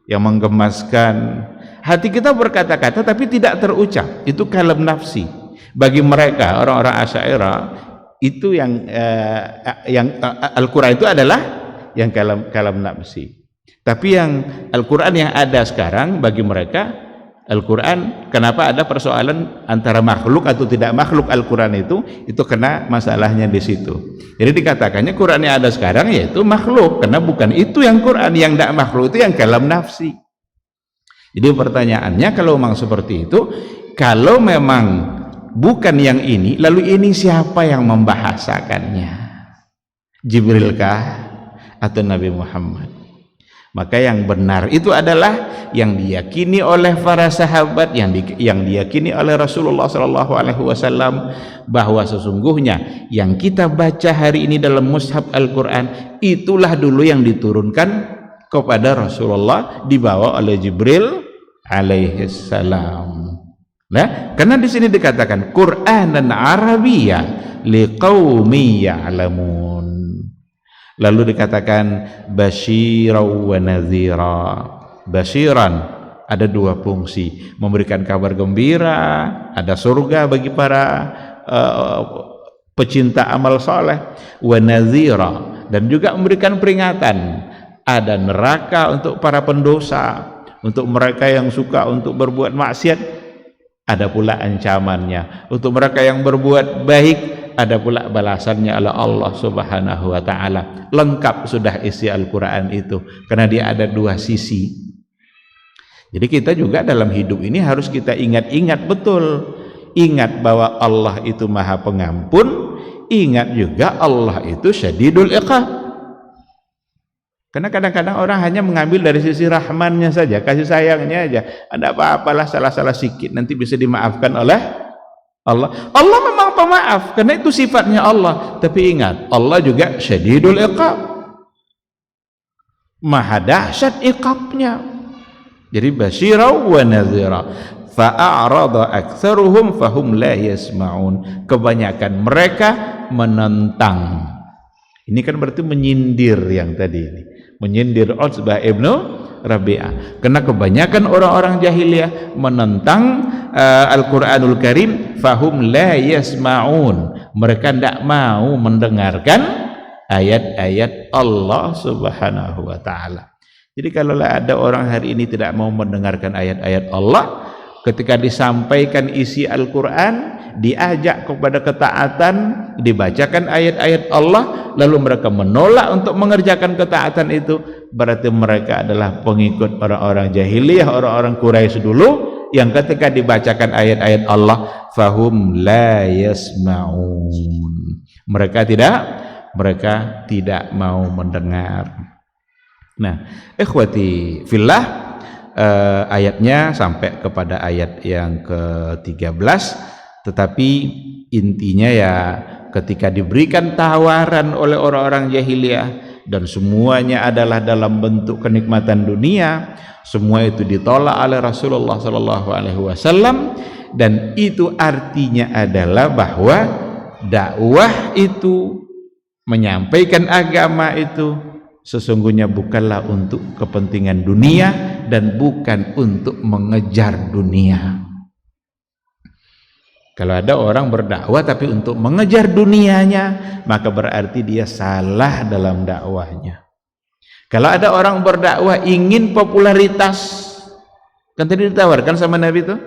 yang menggemaskan, hati kita berkata-kata tapi tidak terucap. Itu kalam nafsi. Bagi mereka orang-orang Asy'ariyah itu yang Al-Quran itu adalah yang kalam nafsi. Tapi yang Al-Quran yang ada sekarang bagi mereka, Al-Quran, kenapa ada persoalan antara makhluk atau tidak makhluk Al-Quran itu kena masalahnya di situ. Jadi dikatakannya Quran yang ada sekarang yaitu makhluk, karena bukan itu yang Quran, yang tidak makhluk itu yang kalam nafsi. Jadi pertanyaannya, kalau memang seperti itu, kalau memang bukan yang ini, lalu ini siapa yang membahasakannya? Jibril kah atau Nabi Muhammad? Maka yang benar itu adalah yang diyakini oleh para sahabat, yang diyakini oleh Rasulullah SAW, bahwa sesungguhnya yang kita baca hari ini dalam mushaf Al-Quran itulah dulu yang diturunkan kepada Rasulullah, dibawa oleh Jibril alaihissalam. Nah, karena di sini dikatakan Qur'anan Arabiyya liqaumi ya'lamun. Lalu dikatakan basyiran wa nadhira. Basyiran ada dua fungsi, memberikan kabar gembira, ada surga bagi para pecinta amal soleh, wa nadhira, dan juga memberikan peringatan, ada neraka untuk para pendosa, untuk mereka yang suka untuk berbuat maksiat, ada pula ancamannya. Untuk mereka yang berbuat baik, ada pula balasannya oleh Allah Subhanahu wa taala. Lengkap sudah isi Al-Qur'an itu, karena dia ada dua sisi. Jadi kita juga dalam hidup ini harus kita ingat-ingat betul. Ingat bahwa Allah itu Maha Pengampun, ingat juga Allah itu Syadidul Iqab. Karena kadang-kadang orang hanya mengambil dari sisi rahmannya saja, kasih sayangnya aja. Ada apa-apalah, salah-salah sikit nanti bisa dimaafkan oleh Allah. Allah memang pemaaf, karena itu sifatnya Allah. Tapi ingat, Allah juga Syadidul Iqab, maha dahsyat iqabnya. Jadi basyira wa nadhira. Fa'arada aktsaruhum fahum la yasma'un. Kebanyakan mereka menentang. Ini kan berarti menyindir yang tadi ini. Menyindir Utsbah ibnu Rabi'ah. Karena kebanyakan orang-orang jahiliyah menentang Al-Quranul Karim, fahum la yasma'un. Mereka tidak mau mendengarkan ayat-ayat Allah Subhanahu wa ta'ala. Jadi kalau ada orang hari ini tidak mau mendengarkan ayat-ayat Allah, ketika disampaikan isi Al-Quran, diajak kepada ketaatan, dibacakan ayat-ayat Allah, lalu mereka menolak untuk mengerjakan ketaatan itu, berarti mereka adalah pengikut orang-orang jahiliyah, orang-orang Quraisy dulu, yang ketika dibacakan ayat-ayat Allah, fahum la yasma'un. Mereka tidak mau mendengar. Nah, ikhwati fillah, ayatnya sampai kepada ayat yang ke-13, tetapi intinya ya ketika diberikan tawaran oleh orang-orang jahiliyah dan semuanya adalah dalam bentuk kenikmatan dunia, semua itu ditolak oleh Rasulullah SAW, dan itu artinya adalah bahwa dakwah itu, menyampaikan agama itu sesungguhnya bukanlah untuk kepentingan dunia dan bukan untuk mengejar dunia. Kalau ada orang berdakwah tapi untuk mengejar dunianya, maka berarti dia salah dalam dakwahnya. Kalau ada orang berdakwah ingin popularitas, kan tadi ditawarkan sama Nabi itu,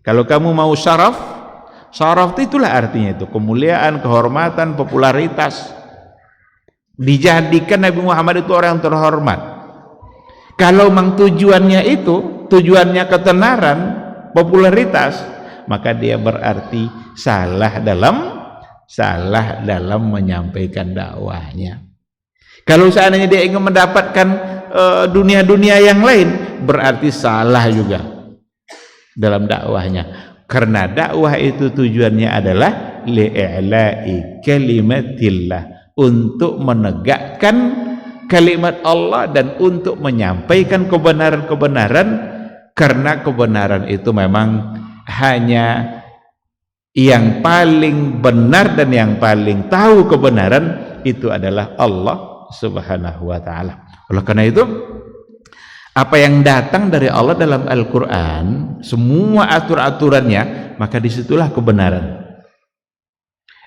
kalau kamu mau syaraf itu itulah artinya itu, kemuliaan, kehormatan, popularitas. Dijadikan Nabi Muhammad itu orang yang terhormat. Kalau memang tujuannya itu, tujuannya ketenaran, popularitas, maka dia berarti salah dalam menyampaikan dakwahnya. Kalau seandainya dia ingin mendapatkan dunia-dunia yang lain, berarti salah juga dalam dakwahnya. Karena dakwah itu tujuannya adalah li'i'la'i kalimatillah, untuk menegakkan kalimat Allah dan untuk menyampaikan kebenaran-kebenaran, karena kebenaran itu memang hanya yang paling benar dan yang paling tahu kebenaran itu adalah Allah Subhanahu wa taala. Oleh karena itu, apa yang datang dari Allah dalam Al-Qur'an, semua aturannya, maka disitulah kebenaran.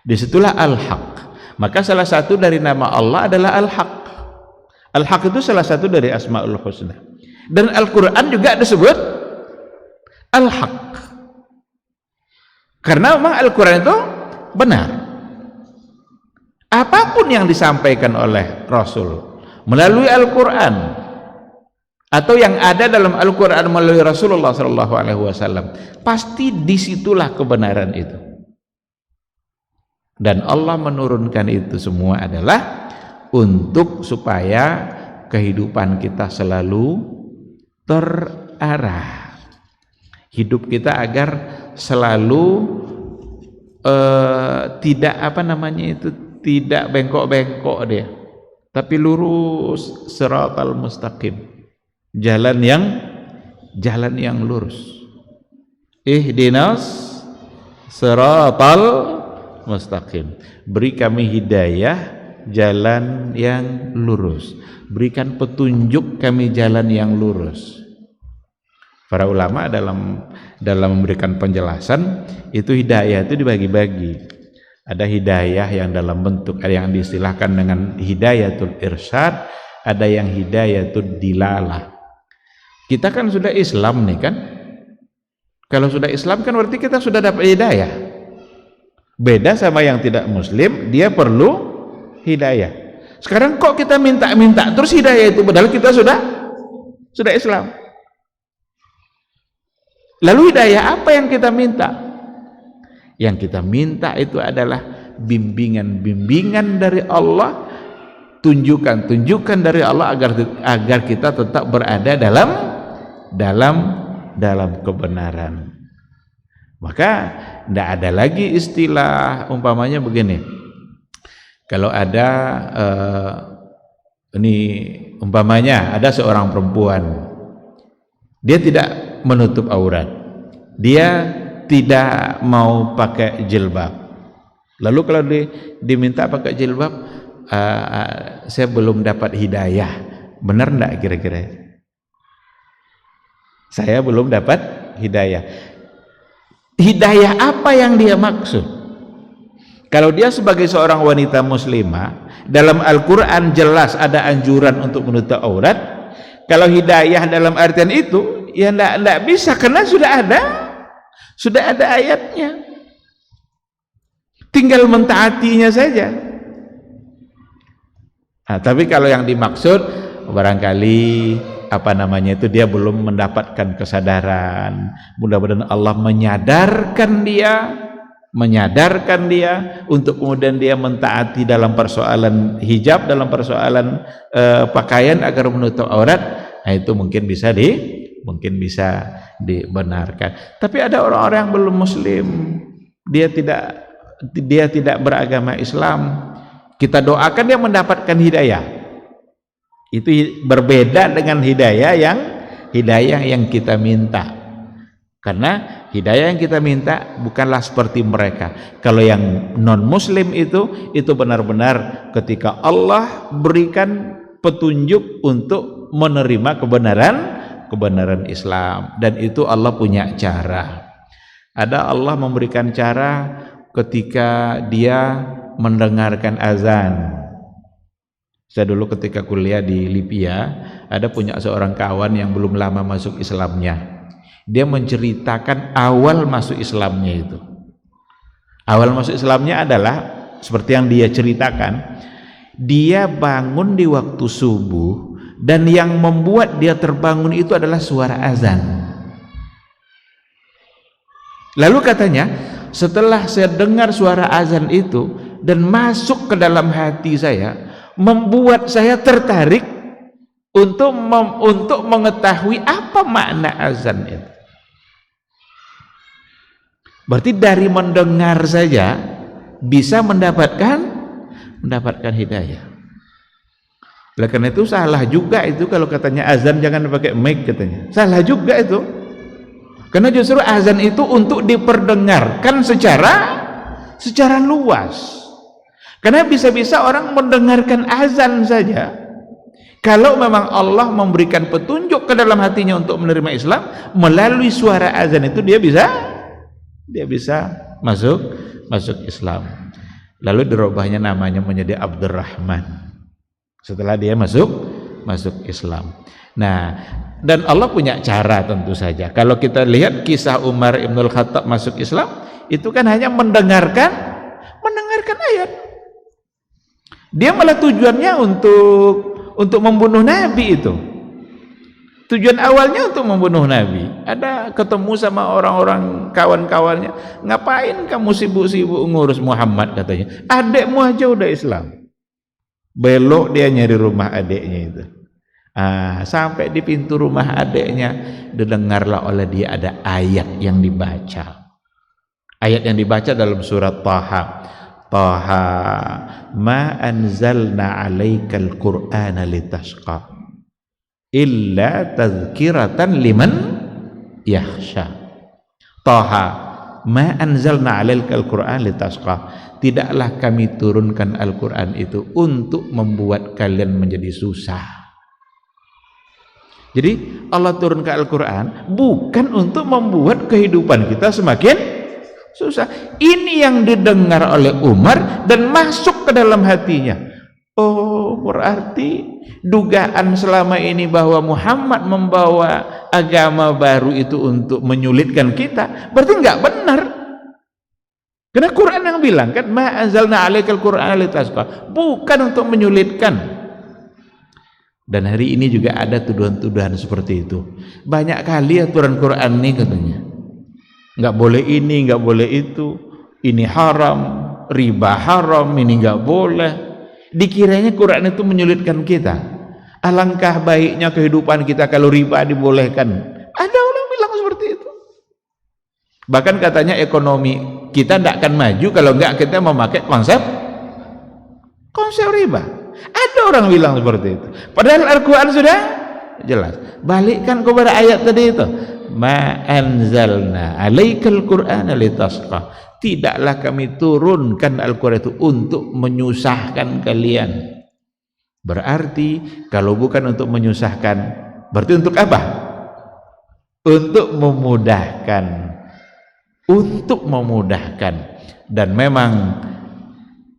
Disitulah Al-Haq. Maka salah satu dari nama Allah adalah Al-Haq. Al-Haq itu salah satu dari Asmaul Husna. Dan Al-Qur'an juga disebut Al-Haq. Karena memang Al-Quran itu benar. Apapun yang disampaikan oleh Rasul melalui Al-Quran atau yang ada dalam Al-Quran melalui Rasulullah SAW, pasti disitulah kebenaran itu. Dan Allah menurunkan itu semua adalah untuk supaya kehidupan kita selalu terarah. Hidup kita agar selalu tidak tidak bengkok-bengkok dia, tapi lurus, siratal mustaqim, jalan yang lurus. Ihdinas siratal mustaqim, beri kami hidayah jalan yang lurus, berikan petunjuk kami jalan yang lurus. Para ulama dalam memberikan penjelasan itu hidayah itu dibagi-bagi. Ada hidayah yang dalam bentuk yang diistilahkan dengan hidayatul irsyad, ada yang hidayatul dilalah. Kita kan sudah Islam nih kan? Kalau sudah Islam kan berarti kita sudah dapat hidayah. Beda sama yang tidak muslim, dia perlu hidayah. Sekarang kok kita minta-minta terus hidayah itu padahal kita sudah Islam. Lalu hidayah apa yang kita minta? Yang kita minta itu adalah bimbingan dari Allah, tunjukan dari Allah agar kita tetap berada dalam kebenaran. Maka tidak ada lagi istilah umpamanya begini. Kalau ada ini umpamanya ada seorang perempuan, dia tidak menutup aurat, dia tidak mau pakai jilbab. Lalu kalau diminta pakai jilbab, saya belum dapat hidayah. Benar enggak kira-kira? Saya belum dapat hidayah. Hidayah apa yang dia maksud? Kalau dia sebagai seorang wanita muslimah, dalam Al-Quran jelas ada anjuran untuk menutup aurat. Kalau hidayah dalam artian itu, ya enggak bisa, karena sudah ada ayatnya, tinggal mentaatinya saja. Nah, tapi kalau yang dimaksud barangkali itu dia belum mendapatkan kesadaran. Mudah-mudahan Allah menyadarkan dia untuk kemudian dia mentaati dalam persoalan hijab, dalam persoalan pakaian agar menutup aurat. Nah, itu mungkin bisa dibenarkan. Tapi ada orang-orang yang belum muslim, dia tidak beragama Islam, kita doakan dia mendapatkan hidayah. Itu berbeda dengan hidayah yang kita minta. Karena hidayah yang kita minta bukanlah seperti mereka. Kalau yang non muslim itu benar-benar ketika Allah berikan petunjuk untuk menerima kebenaran Islam, dan itu Allah punya cara. Ada Allah memberikan cara ketika dia mendengarkan azan. Saya dulu ketika kuliah di Libya, ada punya seorang kawan yang belum lama masuk Islamnya. Dia menceritakan awal masuk Islamnya itu. Awal masuk Islamnya adalah seperti yang dia ceritakan, dia bangun di waktu subuh, dan yang membuat dia terbangun itu adalah suara azan. Lalu katanya, setelah saya dengar suara azan itu dan masuk ke dalam hati saya, membuat saya tertarik untuk mengetahui apa makna azan itu. Berarti dari mendengar saja bisa mendapatkan hidayah. Oleh karena itu salah juga itu kalau katanya azan jangan pakai mic katanya. Salah juga itu. Karena justru azan itu untuk diperdengarkan secara luas. Karena bisa-bisa orang mendengarkan azan saja. Kalau memang Allah memberikan petunjuk ke dalam hatinya untuk menerima Islam, melalui suara azan itu dia bisa masuk Islam. Lalu dirubahnya namanya menjadi Abdurrahman setelah dia masuk Islam. Nah, dan Allah punya cara tentu saja. Kalau kita lihat kisah Umar Ibnul Khattab masuk Islam, itu kan hanya mendengarkan ayat. Dia malah tujuannya untuk membunuh Nabi itu. Tujuan awalnya untuk membunuh Nabi. Ada ketemu sama orang-orang kawan-kawannya, ngapain kamu sibuk-sibuk ngurus Muhammad, katanya. Adekmu aja udah Islam. Belok dia nyari rumah adeknya itu. Sampai di pintu rumah adeknya, didengarlah oleh dia ada ayat yang dibaca. Ayat yang dibaca dalam surat Taha. Taha ma anzalna 'alaikal qur'ana litashqa illa tadhkiratan liman yakhsha. Taha ma anzalna 'alaikal qur'ana litashqa, tidaklah kami turunkan Al-Qur'an itu untuk membuat kalian menjadi susah. Jadi Allah turunkan Al-Qur'an bukan untuk membuat kehidupan kita semakin susah. Ini yang didengar oleh Umar dan masuk ke dalam hatinya. Oh, berarti dugaan selama ini bahwa Muhammad membawa agama baru itu untuk menyulitkan kita, berarti enggak benar. Karena Quran yang bilang kan, ma anzalna 'alaikal qur'ana litashqa, bukan untuk menyulitkan. Dan hari ini juga ada tuduhan-tuduhan seperti itu. Banyak kali aturan Quran ini katanya, nggak boleh ini, nggak boleh itu, ini haram, riba haram, ini nggak boleh. Dikiranya Quran itu menyulitkan kita. Alangkah baiknya kehidupan kita kalau riba dibolehkan. Ada orang bilang seperti itu. Bahkan katanya ekonomi kita tidak akan maju kalau nggak kita memakai konsep riba. Ada orang bilang seperti itu. Padahal Al-Quran sudah jelas. Balikkan kepada ayat tadi itu. Ma anzalna 'alaikal qur'ana litashqa, tidaklah kami turunkan Al-Qur'an itu untuk menyusahkan kalian. Berarti kalau bukan untuk menyusahkan, berarti untuk apa? Untuk memudahkan. Dan memang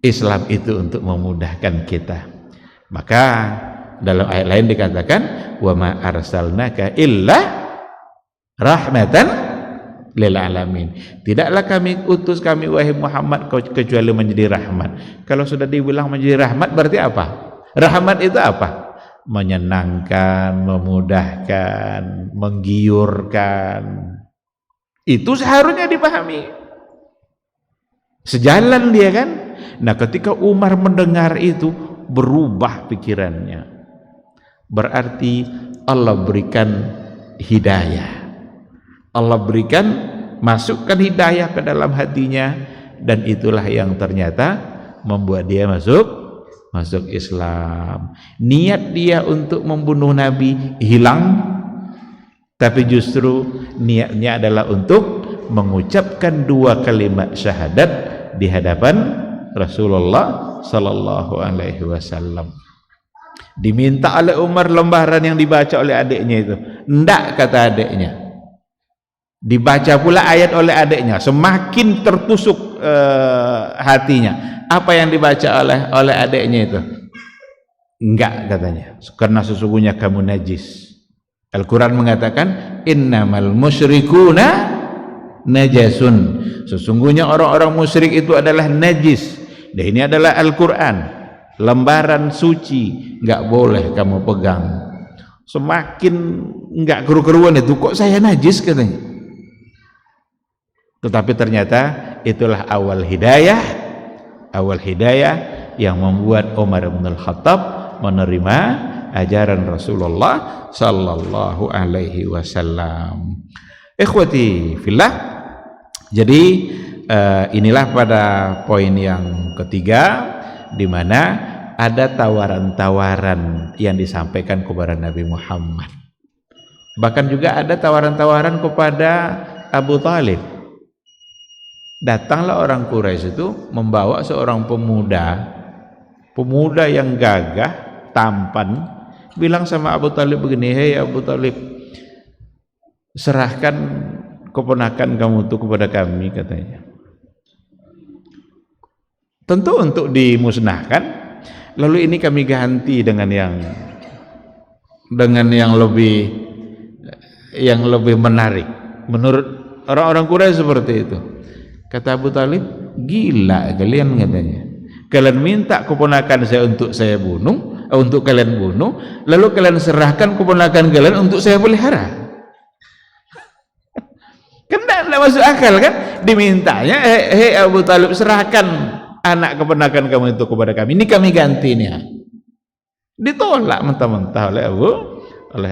Islam itu untuk memudahkan kita. Maka dalam ayat lain dikatakan, wa ma arsalnaka illa rahmatan lil alamin. Tidaklah kami utus kami wahai Muhammad kecuali menjadi rahmat. Kalau sudah dibilang menjadi rahmat berarti apa? Rahmat itu apa? Menyenangkan, memudahkan, menggiurkan. Itu seharusnya dipahami. Sejalan dia kan. Nah, ketika Umar mendengar itu, berubah pikirannya. Berarti Allah berikan hidayah. Allah berikan, masukkan hidayah ke dalam hatinya, dan itulah yang ternyata membuat dia masuk Islam. Niat dia untuk membunuh Nabi hilang, tapi justru niatnya adalah untuk mengucapkan 2 kalimat syahadat di hadapan Rasulullah sallallahu alaihi wasallam. Diminta oleh Umar lembaran yang dibaca oleh adiknya itu. Enggak, kata adiknya. Dibaca pula ayat oleh adiknya, semakin tertusuk hatinya. Apa yang dibaca oleh adiknya itu? Enggak, katanya, karena sesungguhnya kamu najis. Al-Quran mengatakan innamal musyrikuna najasun, sesungguhnya orang-orang musyrik itu adalah najis. Dan ini adalah Al-Quran, lembaran suci, enggak boleh kamu pegang. Semakin enggak keru-keruan itu, kok saya najis, katanya. Tetapi ternyata itulah awal hidayah yang membuat Umar bin Khattab menerima ajaran Rasulullah sallallahu alaihi wasallam. Ikhwati fillah, jadi inilah pada poin yang ketiga, di mana ada tawaran-tawaran yang disampaikan kepada Nabi Muhammad. Bahkan juga ada tawaran-tawaran kepada Abu Talib. Datanglah orang Quraisy itu membawa seorang pemuda yang gagah, tampan, bilang sama Abu Talib begini, "Hei Abu Talib, serahkan keponakan kamu itu kepada kami," katanya. Tentu untuk dimusnahkan, lalu ini kami ganti dengan yang lebih menarik. Menurut orang-orang Quraisy seperti itu. Kata Abu Talib, "Gila kalian," katanya. "Kalian minta keponakan saya untuk saya bunuh, untuk kalian bunuh, lalu kalian serahkan keponakan kalian untuk saya pelihara." Kan tidak masuk akal kan? Dimintanya, "Hei Abu Talib, serahkan anak keponakan kamu itu kepada kami, ini kami ganti nih." Ditolak mentah-mentah oleh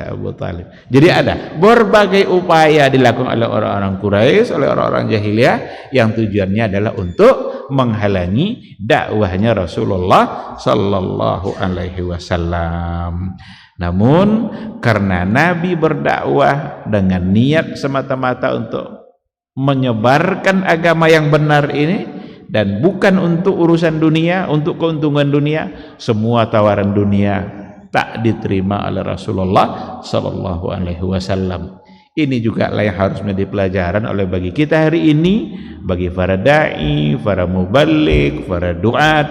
Abu Talib. Jadi ada berbagai upaya dilakukan oleh orang-orang Quraisy, oleh orang-orang jahiliyah, yang tujuannya adalah untuk menghalangi dakwahnya Rasulullah sallallahu alaihi wasallam. Namun karena Nabi berdakwah dengan niat semata-mata untuk menyebarkan agama yang benar ini, dan bukan untuk urusan dunia, untuk keuntungan dunia, semua tawaran dunia tak diterima oleh Rasulullah sallallahu alaihi wasallam. Ini juga yang harus menjadi pelajaran oleh bagi kita hari ini, bagi para dai, para muballigh, para duat.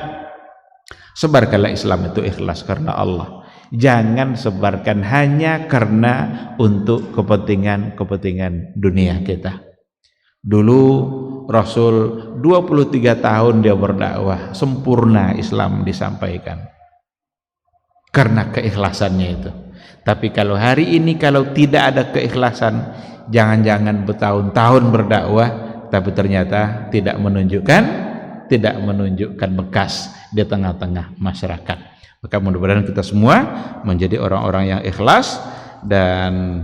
Sebarkanlah Islam itu ikhlas karena Allah. Jangan sebarkan hanya karena untuk kepentingan dunia kita. Dulu Rasul 23 tahun dia berdakwah, sempurna Islam disampaikan karena keikhlasannya itu. Tapi kalau hari ini kalau tidak ada keikhlasan, jangan-jangan bertahun-tahun berdakwah tapi ternyata tidak menunjukkan bekas di tengah-tengah masyarakat. Maka mudah-mudahan kita semua menjadi orang-orang yang ikhlas, dan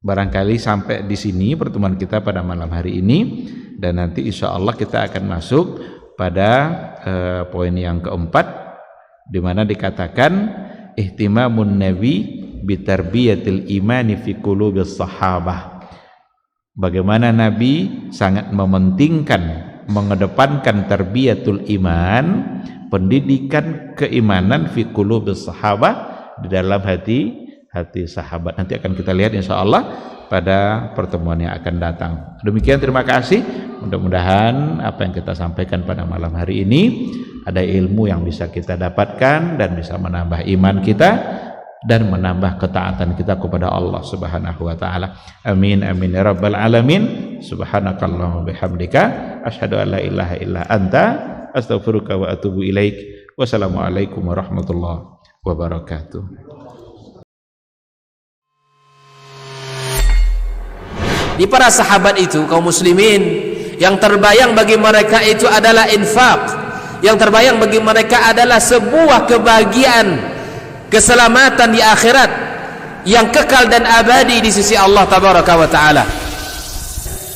barangkali sampai di sini pertemuan kita pada malam hari ini, dan nanti insya Allah kita akan masuk pada poin yang keempat, di mana dikatakan ihtimamun nabi bitarbiyatil imani fi qulubis sahabah. Bagaimana Nabi sangat mementingkan, mengedepankan tarbiyatul iman, pendidikan keimanan fi qulubis sahabah, di dalam hati sahabat. Nanti akan kita lihat insya Allah pada pertemuan yang akan datang. Demikian, terima kasih. Mudah-mudahan apa yang kita sampaikan pada malam hari ini ada ilmu yang bisa kita dapatkan dan bisa menambah iman kita dan menambah ketaatan kita kepada Allah Subhanahu wa taala. Amin amin ya rabbal alamin. Subhanakallahumma bihamdika asyhadu an la ilaha illa anta astaghfiruka wa atubu ilaik. Wassalamualaikum warahmatullahi wabarakatuh. Di para sahabat itu, kaum muslimin, yang terbayang bagi mereka itu adalah infak, yang terbayang bagi mereka adalah sebuah kebahagiaan, keselamatan di akhirat yang kekal dan abadi di sisi Allah tabaraka wa taala.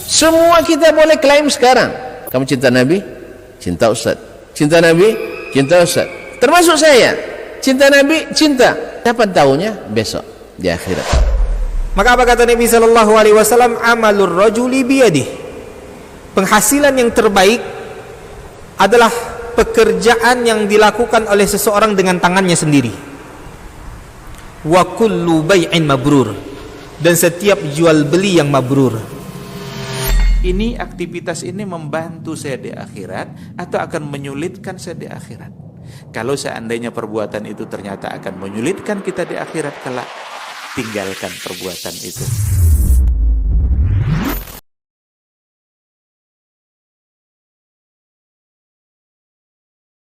Semua kita boleh klaim sekarang, kamu cinta Nabi, cinta Ustaz, cinta Nabi, cinta Ustaz, termasuk saya, cinta Nabi, cinta. Kapan tahunya? Besok di akhirat. Maka apa kata Nabi sallallahu alaihi wasallam? Amalur rajuli biyadih. Penghasilan yang terbaik adalah pekerjaan yang dilakukan oleh seseorang dengan tangannya sendiri. Wa kullu bai'in mabrur, dan setiap jual beli yang mabrur. Ini aktivitas ini membantu saya di akhirat atau akan menyulitkan saya di akhirat? Kalau seandainya perbuatan itu ternyata akan menyulitkan kita di akhirat kelak, tinggalkan perbuatan itu.